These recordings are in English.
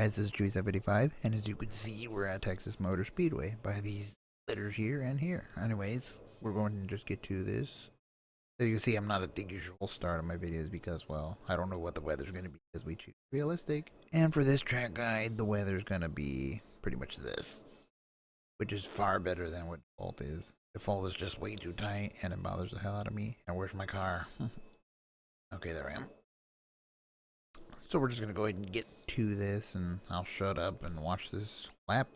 guys, this is Chewy755, and as you can see, we're at Texas Motor Speedway by these letters here and here. Anyways, we're going to just get to this. As you can see, I'm not at the usual start of my videos because, well, I don't know what the weather's going to be as we choose realistic. And for this track guide, the weather's going to be pretty much this, which is far better than what default is. Default is just way too tight, and it bothers the hell out of me. And where's my car? Okay, there I am. So we're just going to go ahead and get to this, and I'll shut up and watch this lap.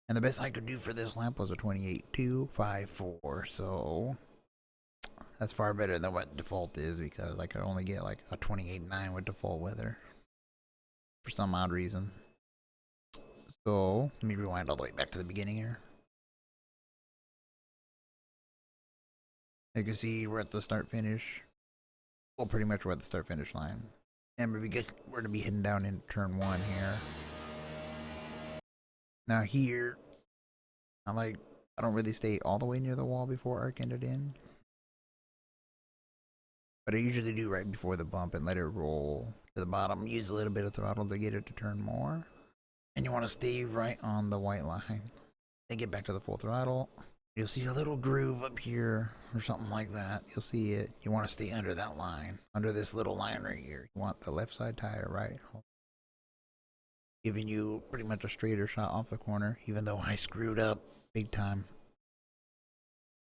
And the best I could do for this lap was a 28.254, so that's far better than what default is because I could only get like a 28.9 with default weather for some odd reason. So let me rewind all the way back to the beginning here. You can see we're at the start finish. Well, pretty much we're at the start finish line. And we're going to be heading down into turn 1 here. Now here, I don't really stay all the way near the wall before arcing it in. But I usually do right before the bump and let it roll to the bottom. Use a little bit of throttle to get it to turn more. And you want to stay right on the white line. Then get back to the full throttle. You'll see a little groove up here or something like that. You'll see it. You want to stay under that line. Under this little line right here. You want the left side tire right. Giving you pretty much a straighter shot off the corner. Even though I screwed up big time.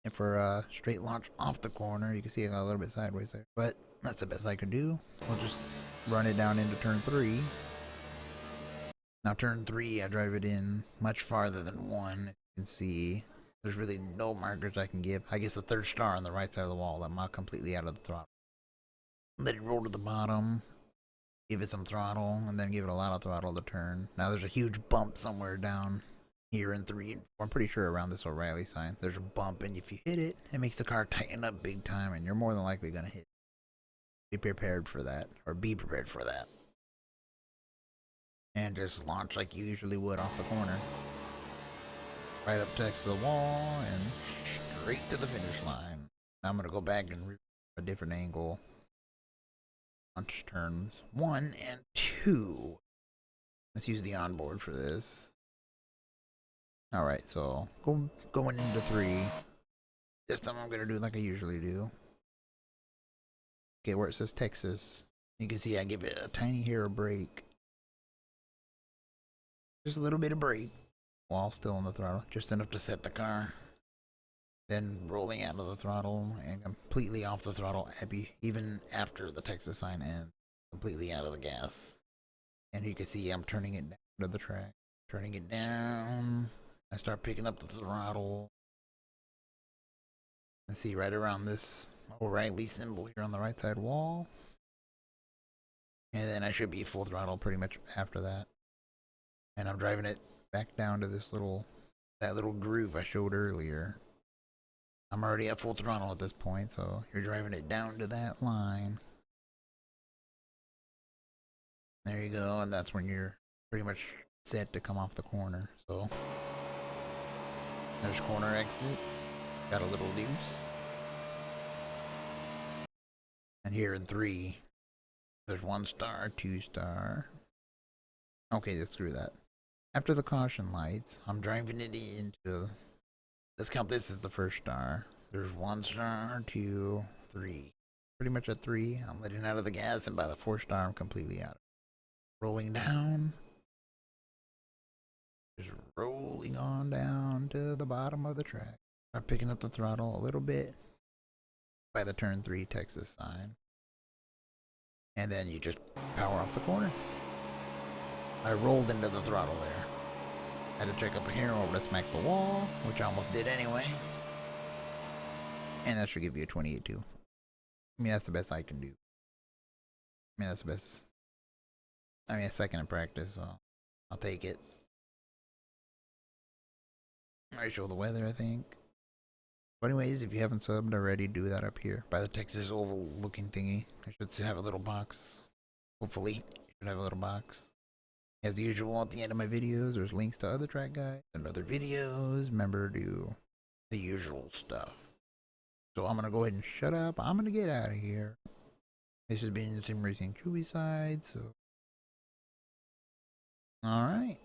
And for a straight launch off the corner, you can see I got a little bit sideways there. But that's the best I could do. We'll just run it down into turn 3. Now turn 3, I drive it in much farther than 1. You can see there's really no markers I can give. I guess the third star on the right side of the wall. I'm not completely out of the throttle. Let it roll to the bottom. Give it some throttle, and then give it a lot of throttle to turn. Now there's a huge bump somewhere down here in 3 and 4. I'm pretty sure around this O'Reilly sign. There's a bump, and if you hit it, it makes the car tighten up big time, and you're more than likely going to hit. Be prepared for that, or be prepared for that. And just launch like you usually would off the corner. Right up next to the wall, and straight to the finish line. Now I'm going to go back and a different angle. Launch turns 1 and 2. Let's use the onboard for this. Alright, so going into 3. This time I'm going to do like I usually do. Okay, where it says Texas, you can see I give it a tiny hair of brake. Just a little bit of brake while still on the throttle. Just enough to set the car. Then rolling out of the throttle and completely off the throttle even after the Texas sign ends. Completely out of the gas. And you can see I'm turning it down to the track. Turning it down. I start picking up the throttle. I see right around this O'Reilly symbol here on the right side wall. And then I should be full throttle pretty much after that. And I'm driving it back down to that little groove I showed earlier. I'm already at full throttle at this point, so you're driving it down to that line. There you go, and that's when you're pretty much set to come off the corner. So there's corner exit. Got a little loose. And here in 3, there's 1 star, 2 star. Okay, let's screw that. After the caution lights, I'm driving it into... Let's count this as the first star. There's 1 star, 2, 3. Pretty much at 3, I'm letting out of the gas, and by the 4th star, I'm completely out. Rolling down. Just rolling on down to the bottom of the track. Start picking up the throttle a little bit by the turn 3 Texas sign. And then you just power off the corner. I rolled into the throttle there. Had to check up here over to smack the wall, which I almost did anyway. And that should give you a 28.2. I mean, that's the best I can do. I mean, that's the best I mean, a second in practice, so I'll take it. I show the weather, I think. But anyways, if you haven't subbed already, do that up here by the Texas Oval looking thingy. I should have a little box. Hopefully, you should have a little box. As usual, at the end of my videos, there's links to other track guides and other videos. Remember to do the usual stuff. So I'm gonna go ahead and shut up. I'm gonna get out of here. This has been Sim Racing Chewy Side. So, all right.